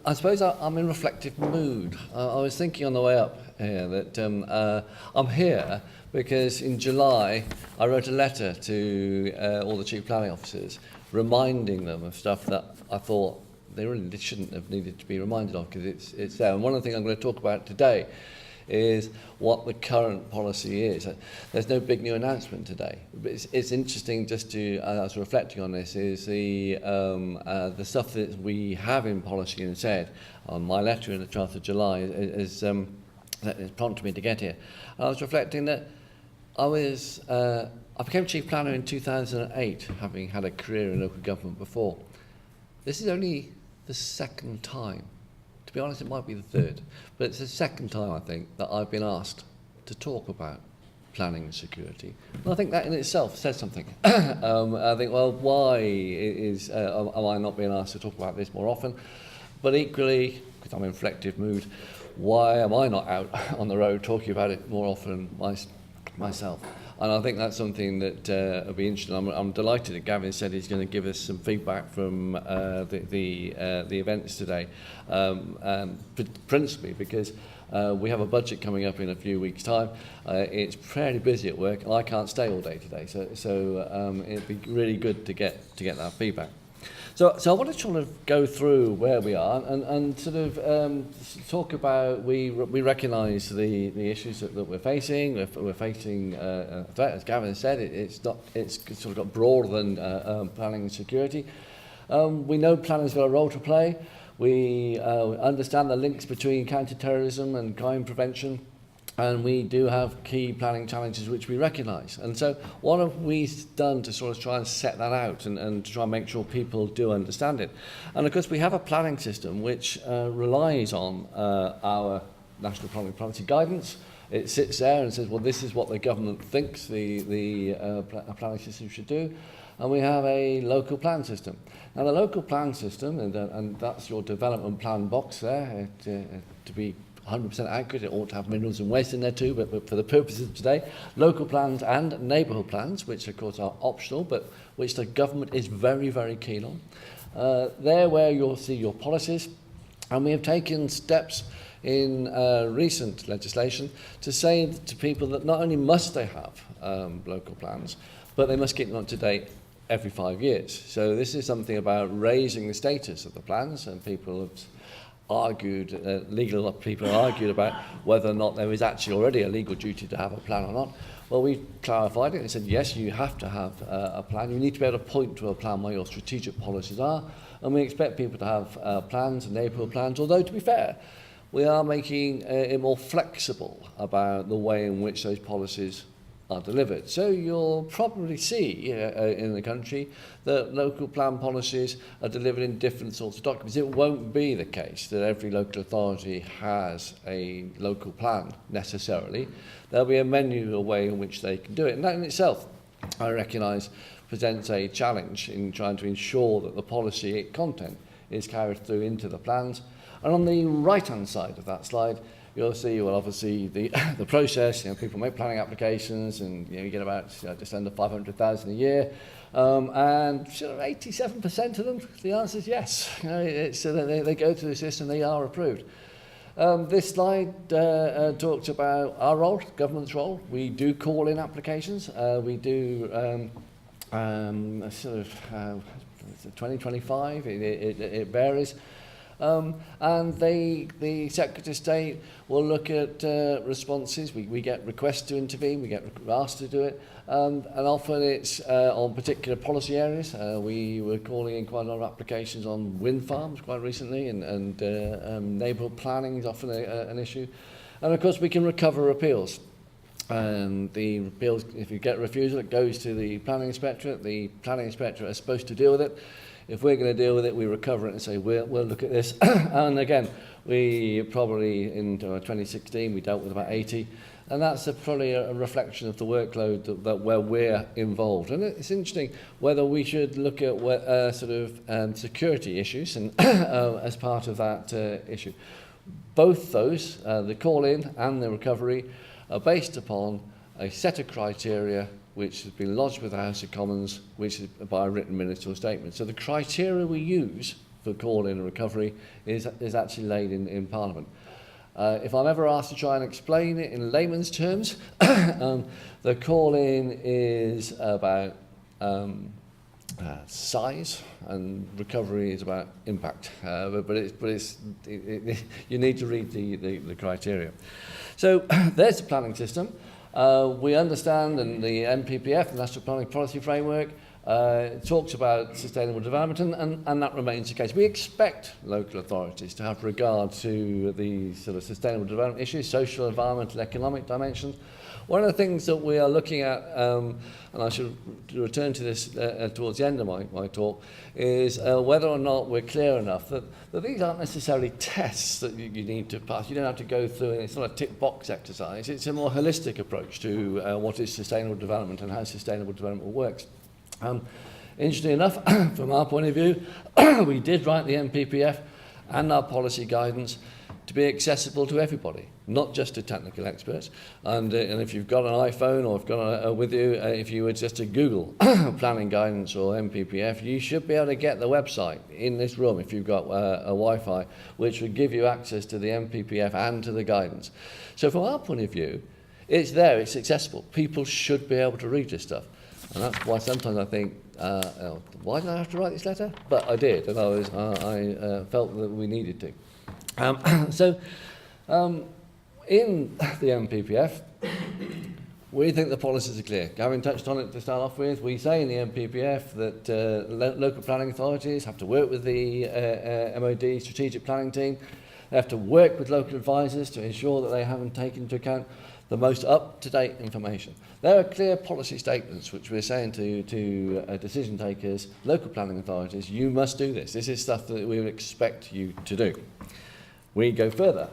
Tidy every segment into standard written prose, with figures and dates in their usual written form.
I suppose I'm in reflective mood. I was thinking on the way up here that I'm here because in July I wrote a letter to all the chief planning officers reminding them of stuff that I thought they really shouldn't have needed to be reminded of because it's there. And one of the things I'm going to talk about today is what the current policy is. There's no big new announcement today. But it's interesting just to, as I was reflecting on this, is the stuff that we have in policy and said on my letter in the 12th of July is prompted me to get here. And I was reflecting that I became chief planner in 2008, having had a career in local government before. This is only the second time. To be honest, it might be the third, but it's the second time, I think, that I've been asked to talk about planning and security. And I think that in itself says something. I think, well, why am I not being asked to talk about this more often? But equally, because I'm in reflective mood, why am I not out on the road talking about it more often myself? And I think that's something that will be interesting. I'm delighted that Gavin said he's going to give us some feedback from the events today, principally because we have a budget coming up in a few weeks' time. It's fairly busy at work, and I can't stay all day today, so it'd be really good to get that feedback. So I want to sort of go through where we are and sort of talk about, we recognise the issues that we're facing. We're facing a threat, as Gavin said. It's sort of got broader than planning and security. We know planning's got a role to play. We understand the links between counter-terrorism and crime prevention. And we do have key planning challenges which we recognise. And so what have we done to sort of try and set that out and to try and make sure people do understand it? And of course we have a planning system which relies on our National Planning Policy Guidance. It sits there and says, well, this is what the government thinks the planning system should do. And we have a local plan system. Now the local plan system, and that's your development plan box there, to be 100% accurate, it ought to have minerals and waste in there too, but for the purposes of today, local plans and neighbourhood plans, which of course are optional, but which the government is very, very keen on. There where you'll see your policies, and we have taken steps in recent legislation to say to people that not only must they have local plans, but they must keep them up to date every 5 years. So this is something about raising the status of the plans, and people have argued, legal people have argued about whether or not there is actually already a legal duty to have a plan or not. Well, we clarified it and said, yes, you have to have a plan. You need to be able to point to a plan where your strategic policies are, and we expect people to have plans and neighbourhood plans, although to be fair, we are making it more flexible about the way in which those policies are delivered. So you'll probably see in the country that local plan policies are delivered in different sorts of documents. It won't be the case that every local authority has a local plan necessarily. There'll be a menu, a way in which they can do it. And that in itself, I recognise, presents a challenge in trying to ensure that the policy content is carried through into the plans. And on the right-hand side of that slide, you'll see, well, obviously, the process. People make planning applications, and you get about just under 500,000 a year, and sort of 87% of them, the answer is yes. They go through the system, they are approved. This slide talks about our role, government's role. We do call in applications. We do sort of 2025. It varies. And the Secretary of State will look at responses. We get requests to intervene, we get asked to do it, and often it's on particular policy areas. We were calling in quite a lot of applications on wind farms quite recently, and neighbourhood planning is often an issue. And of course we can recover appeals. And the appeals, if you get a refusal, it goes to the planning inspectorate. The planning inspectorate is supposed to deal with it. If we're going to deal with it, we recover it and say, we'll look at this. And again, we probably, in 2016, we dealt with about 80. And that's probably a reflection of the workload that where we're involved. And it's interesting whether we should look at security issues and as part of that issue. Both those, the call-in and the recovery, are based upon a set of criteria which has been lodged with the House of Commons, which is by a written ministerial statement. So the criteria we use for call-in and recovery is actually laid in Parliament. If I'm ever asked to try and explain it in layman's terms, the call-in is about size, and recovery is about impact. You need to read the criteria. So there's the planning system. We understand, and the NPPF, the National Planning Policy Framework, talks about sustainable development, and that remains the case. We expect local authorities to have regard to the sort of sustainable development issues, social, environmental, economic dimensions. One of the things that we are looking at, and I should return to this towards the end of my talk, is whether or not we're clear enough that these aren't necessarily tests that you need to pass. You don't have to go through, and it's not a tick box exercise. It's a more holistic approach to what is sustainable development and how sustainable development works. Interestingly enough, from our point of view, we did write the NPPF and our policy guidance to be accessible to everybody, not just to technical experts. And if you've got an iPhone or if you've got with you, if you were just to Google planning guidance or NPPF, you should be able to get the website in this room if you've got a Wi-Fi, which would give you access to the NPPF and to the guidance. So from our point of view, it's there, it's accessible. People should be able to read this stuff. And that's why sometimes I think, why did I have to write this letter? But I did, and I felt that we needed to. In the NPPF, we think the policies are clear. Gavin touched on it to start off with. We say in the NPPF that local planning authorities have to work with the MOD strategic planning team. They have to work with local advisors to ensure that they haven't taken into account the most up-to-date information. There are clear policy statements which we're saying to decision takers, local planning authorities, you must do this. This is stuff that we would expect you to do. We go further.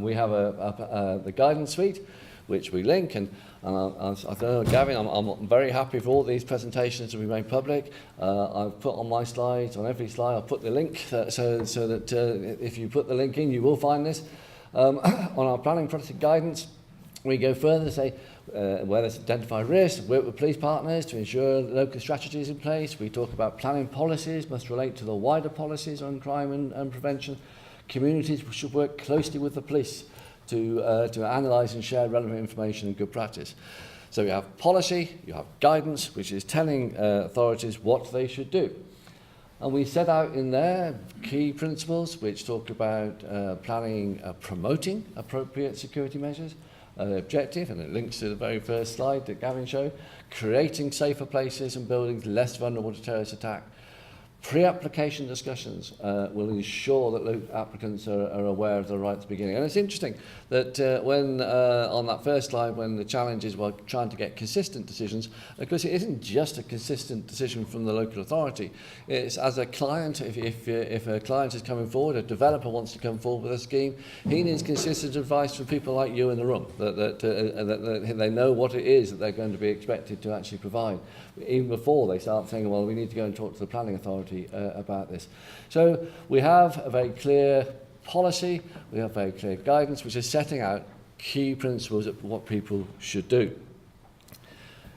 We have the guidance suite, which we link, and I don't know, Gavin, I'm very happy for all these presentations to be made public. I've put on my slides, on every slide, I've put the link, so that if you put the link in, you will find this. On our planning policy guidance, we go further to say where there's identified risks, work with police partners to ensure local strategies in place. We talk about planning policies must relate to the wider policies on crime and prevention. Communities should work closely with the police to analyse and share relevant information and good practice. So you have policy, you have guidance, which is telling authorities what they should do. And we set out in there key principles which talk about planning, promoting appropriate security measures, objective, and it links to the very first slide that Gavin showed, creating safer places and buildings less vulnerable to terrorist attack. Pre-application discussions will ensure that applicants are aware of the right at the beginning. And it's interesting that when, on that first slide, when the challenge is trying to get consistent decisions, of course it isn't just a consistent decision from the local authority. It's as a client, if a client is coming forward, a developer wants to come forward with a scheme, he needs consistent advice from people like you in the room, that they know what it is that they're going to be expected to actually provide, even before they start saying, well, we need to go and talk to the planning authority about this. So we have a very clear policy, we have very clear guidance, which is setting out key principles of what people should do.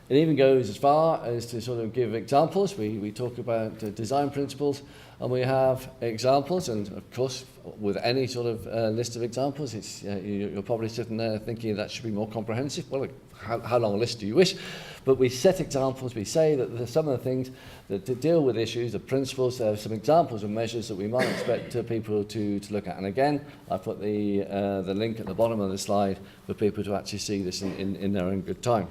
It even goes as far as to sort of give examples. We talk about design principles, and we have examples, and of course with any sort of list of examples, it's, you're probably sitting there thinking that should be more comprehensive. Well, how long a list do you wish? But we set examples, we say that there's some of the things that to deal with issues, the principles, there are some examples of measures that we might expect people to look at. And again, I put the link at the bottom of the slide for people to actually see this in their own good time.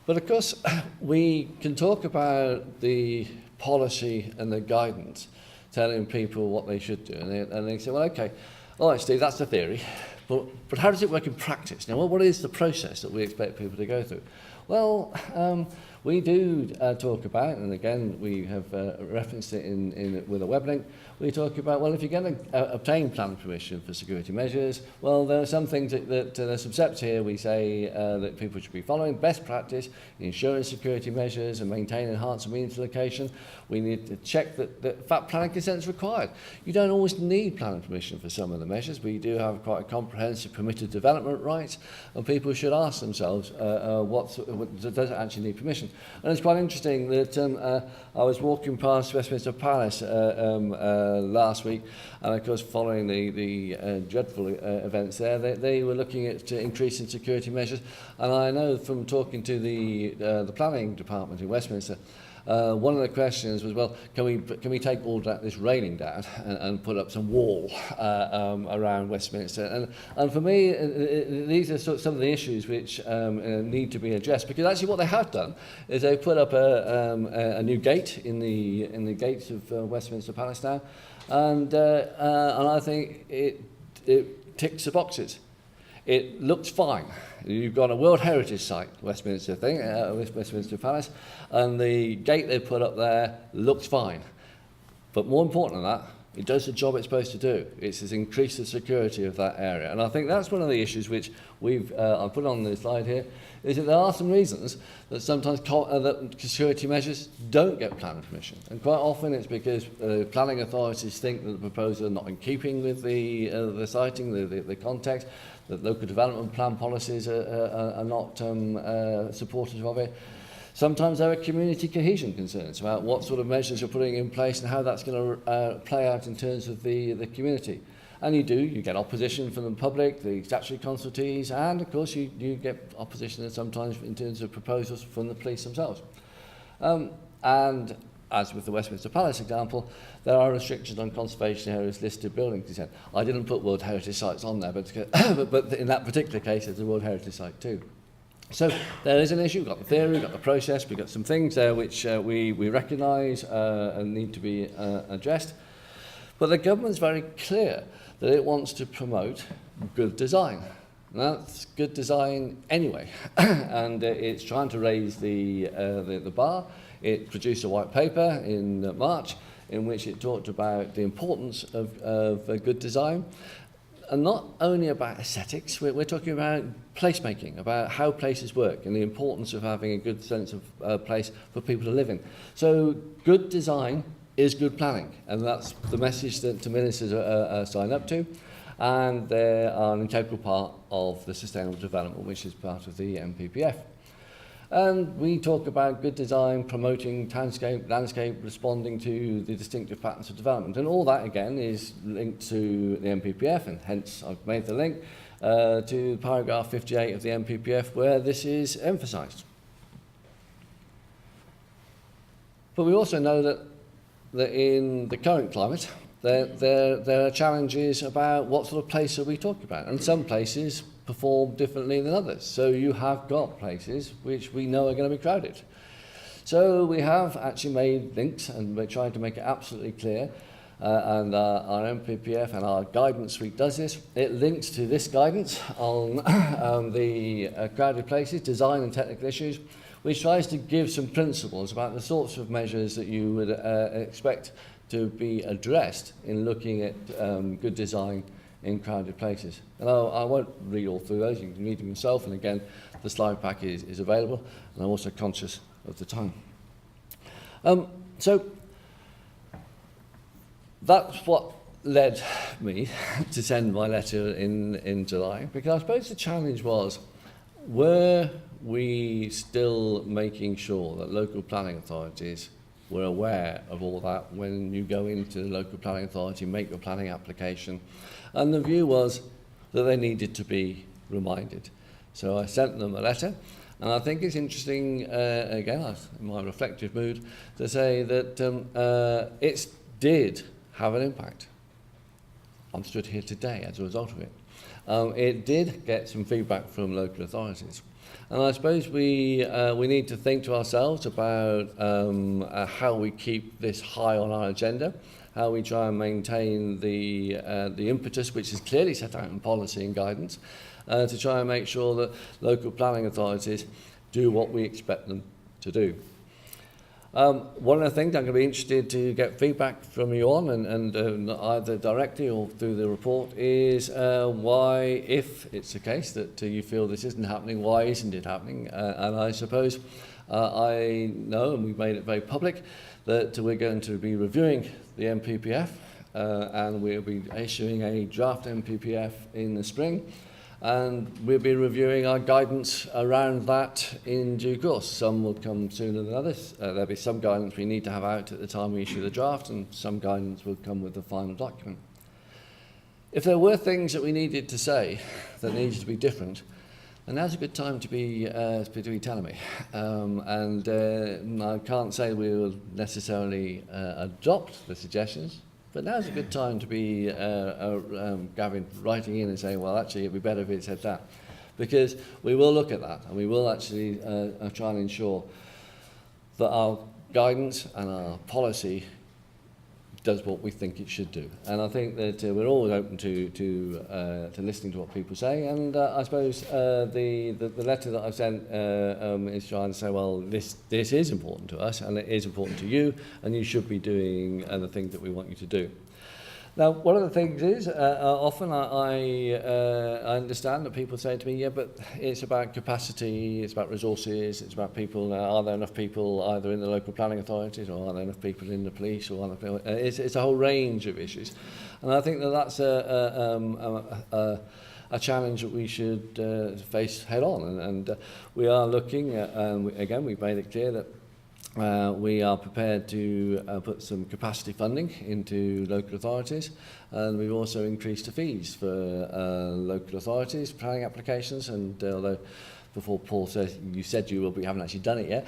But of course, we can talk about the policy and the guidance, telling people what they should do. And they say, well, okay, all right, Steve, that's the theory. But how does it work in practice? Now, what is the process that we expect people to go through? Well, we do talk about, and again, we have referenced it with a web link, we talk about, well, if you're going to obtain planning permission for security measures, well, there are some things that there's some steps here we say that people should be following. Best practice, ensuring security measures and maintain enhanced and meaningful location. We need to check that in fact planning consent is required. You don't always need planning permission for some of the measures, but you do have quite a comprehensive permitted development rights, and people should ask themselves does it actually need permission. And it's quite interesting that I was walking past Westminster Palace last week, and of course following the dreadful events there, they were looking at increasing security measures, and I know from talking to the planning department in Westminster, one of the questions was, well, can we take all this railing down and put up some wall around Westminster? And for me, these are some of the issues which need to be addressed, because actually what they have done is they put up a new gate in the gates of Westminster Palace now, and I think it ticks the boxes. It looks fine. You've got a World Heritage Site, Westminster Westminster Palace, and the gate they put up there looks fine. But more important than that, it does the job it's supposed to do. It's to increase the security of that area. And I think that's one of the issues which I've put on the slide here, is that there are some reasons that sometimes that security measures don't get planning permission. And quite often it's because planning authorities think that the proposals are not in keeping with the siting, the context, that local development plan policies are not supportive of it. Sometimes there are community cohesion concerns about what sort of measures you're putting in place and how that's going to play out in terms of the community. And you get opposition from the public, the statutory consultees, and of course you get opposition sometimes in terms of proposals from the police themselves. And as with the Westminster Palace example, there are restrictions on conservation areas listed building consent. I didn't put World Heritage Sites on there, but in that particular case, there's a World Heritage Site too. So there is an issue. We've got the theory, we've got the process, we've got some things there which we recognise and need to be addressed. But the government's very clear that it wants to promote good design. And that's good design anyway. And it's trying to raise the bar. It produced a white paper in March in which it talked about the importance of good design. And not only about aesthetics, we're talking about placemaking, about how places work and the importance of having a good sense of place for people to live in. So good design is good planning, and that's the message that ministers sign up to, and they are an integral part of the sustainable development, which is part of the MPPF. And we talk about good design, promoting landscape, responding to the distinctive patterns of development. And all that, again, is linked to the MPPF, and hence I've made the link to paragraph 58 of the MPPF, where this is emphasised. But we also know that in the current climate, there are challenges about what sort of place are we talking about. And some places perform differently than others. So you have got places which we know are going to be crowded. So we have actually made links, and we're trying to make it absolutely clear, and our MPPF and our guidance suite does this. It links to this guidance on the crowded places, design and technical issues, which tries to give some principles about the sorts of measures that you would expect to be addressed in looking at good design in crowded places. And I won't read all through those, you can read them yourself, and again, the slide pack is available, and I'm also conscious of the time. So that's what led me to send my letter in July, because I suppose the challenge was, were we still making sure that local planning authorities were aware of all that when you go into the local planning authority, make your planning application? And the view was that they needed to be reminded. So I sent them a letter, and I think it's interesting, again, in my reflective mood, to say that it did have an impact. I'm stood here today as a result of it. It did get some feedback from local authorities. And I suppose we need to think to ourselves about how we keep this high on our agenda, how we try and maintain the impetus which is clearly set out in policy and guidance, to try and make sure that local planning authorities do what we expect them to do. One of the things I'm going to be interested to get feedback from you on, and either directly or through the report, is why, if it's the case that you feel this isn't happening, why isn't it happening? And I suppose I know, and we've made it very public, that we're going to be reviewing the MPPF, and we'll be issuing a draft MPPF in the spring. And we'll be reviewing our guidance around that in due course. Some will come sooner than others. There'll be some guidance we need to have out at the time we issue the draft, and some guidance will come with the final document. If there were things that we needed to say that needed to be different, then now's a good time to be telling me. I can't say we will necessarily adopt the suggestions, but now's a good time to be Gavin writing in and saying, well, actually, it'd be better if it said that. Because we will look at that, and we will actually try and ensure that our guidance and our policy does what we think it should do. And I think that we're always open to listening to what people say. And I suppose the letter that I've sent is trying to say, well, this is important to us, and it is important to you, and you should be doing the things that we want you to do. Now, one of the things is, often I understand that people say to me, yeah, but it's about capacity, it's about resources, it's about people. Are there enough people either in the local planning authorities, or are there enough people in the police, or are there people, it's a whole range of issues. And I think that that's a challenge that we should face head on. And we are looking at, again, we've made it clear that we are prepared to put some capacity funding into local authorities, and we've also increased the fees for local authorities planning applications. And although before Paul says you said you will, but you haven't actually done it yet,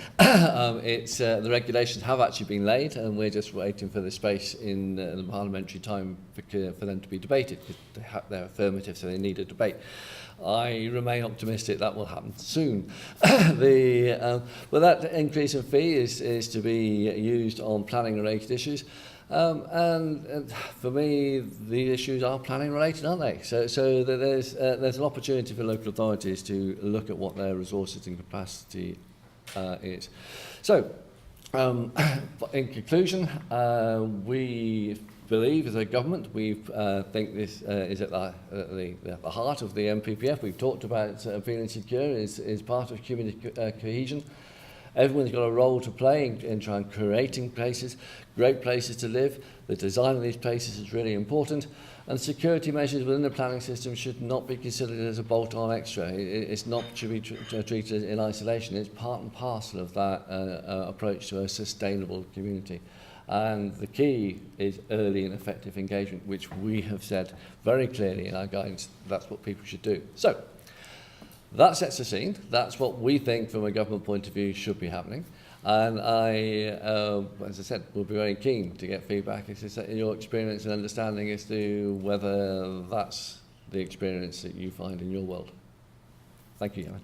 it's the regulations have actually been laid, and we're just waiting for the space in the parliamentary time for them to be debated, because they're affirmative, so they need a debate. I remain optimistic that will happen soon. But that increase in fee is to be used on planning-related issues. And for me, the issues are planning-related, aren't they? So there's an opportunity for local authorities to look at what their resources and capacity is. So, in conclusion, we believe as a government, we think this is at the heart of the MPPF. We've talked about feeling secure is part of community cohesion. Everyone's got a role to play in trying creating places, great places to live. The design of these places is really important. And security measures within the planning system should not be considered as a bolt-on extra. It's not to be treated in isolation. It's part and parcel of that approach to a sustainable community. And the key is early and effective engagement, which we have said very clearly in our guidance. That's what people should do. So that sets the scene. That's what we think from a government point of view should be happening. And I, as I said, will be very keen to get feedback in your experience and understanding as to whether that's the experience that you find in your world. Thank you, Gavin.